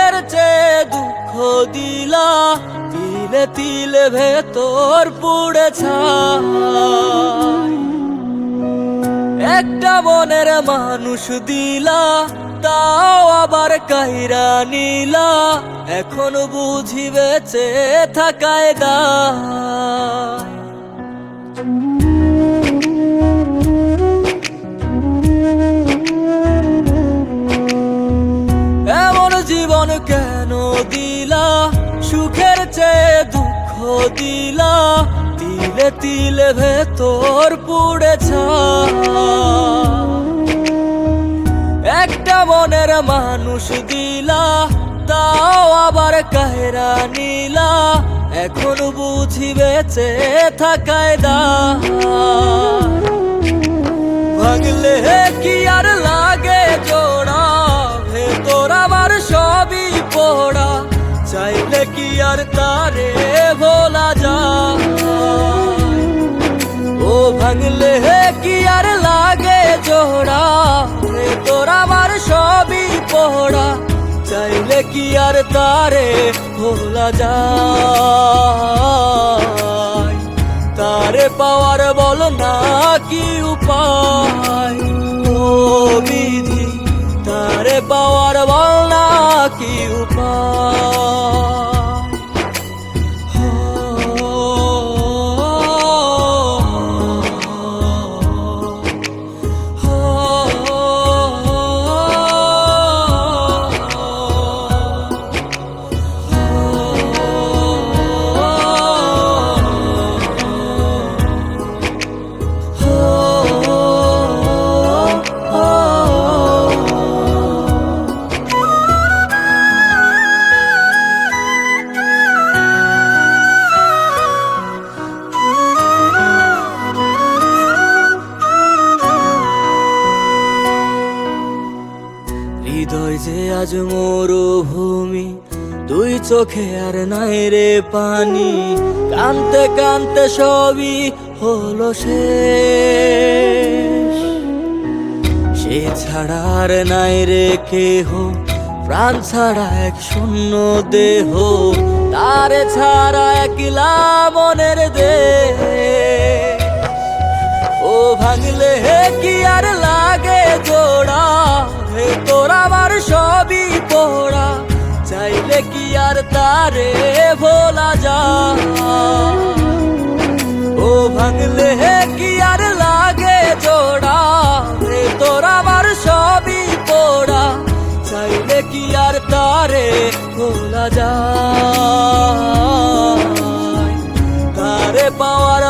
সুখের চেয়ে দুঃখ দিলা, তিলে তিলে ভেতর পুড়ে ছাই। একটা মনের মানুষ দিলা, তাও আবার কাইরা নিলা, এখন বুঝি বেঁচে থাকায় দায়। এমন জীবন কেন দিলা, সুখের চেয়ে দুঃখ দিলা, তিলে তিলে ভেতর পুড়ে ছাই। একটা মনের মানুষ দিলা, তাও আবার কাহেরা নিলা, এখন বুঝি বেঁচে থাকায় দায়। ভাঙলে কি আর লাগে জোড়া, ভেতর আমার সবই পোড়া, চাইলে কি আর তারে ভোলা যায়। ও ভাঙলে কি আর লাগে জোড়া, ভেতর আমার সবই পোড়া, চাইলে কি আর তারে ভোলা যায়। তারে পাওয়ার বল না কি উপায়, ও বিধি তারে পাওয়ার বল না কি উপায়। হৃদয় যে আজ মরুভূমি, দুই চোখে আর নাই রে পানি, কানতে কানতে সবই হলো শেষ। সে ছাড়া আর নাই রে কেহ, প্রাণ ছাড়া এক শূন্য দেহ, তারে ছাড়া একলা মনের দেহ। ও ভাঙলে কি আর লাগে জোড়া, ভেতর আমার সবই পোড়া, চাইলে কি আর তারে ভোলা যায়। ও ভাঙলে কি আর লাগে জোড়া, ভেতর আমার সবই পোড়া, চাইলে কি আর তারে ভোলা যায়। তারে পাওয়ার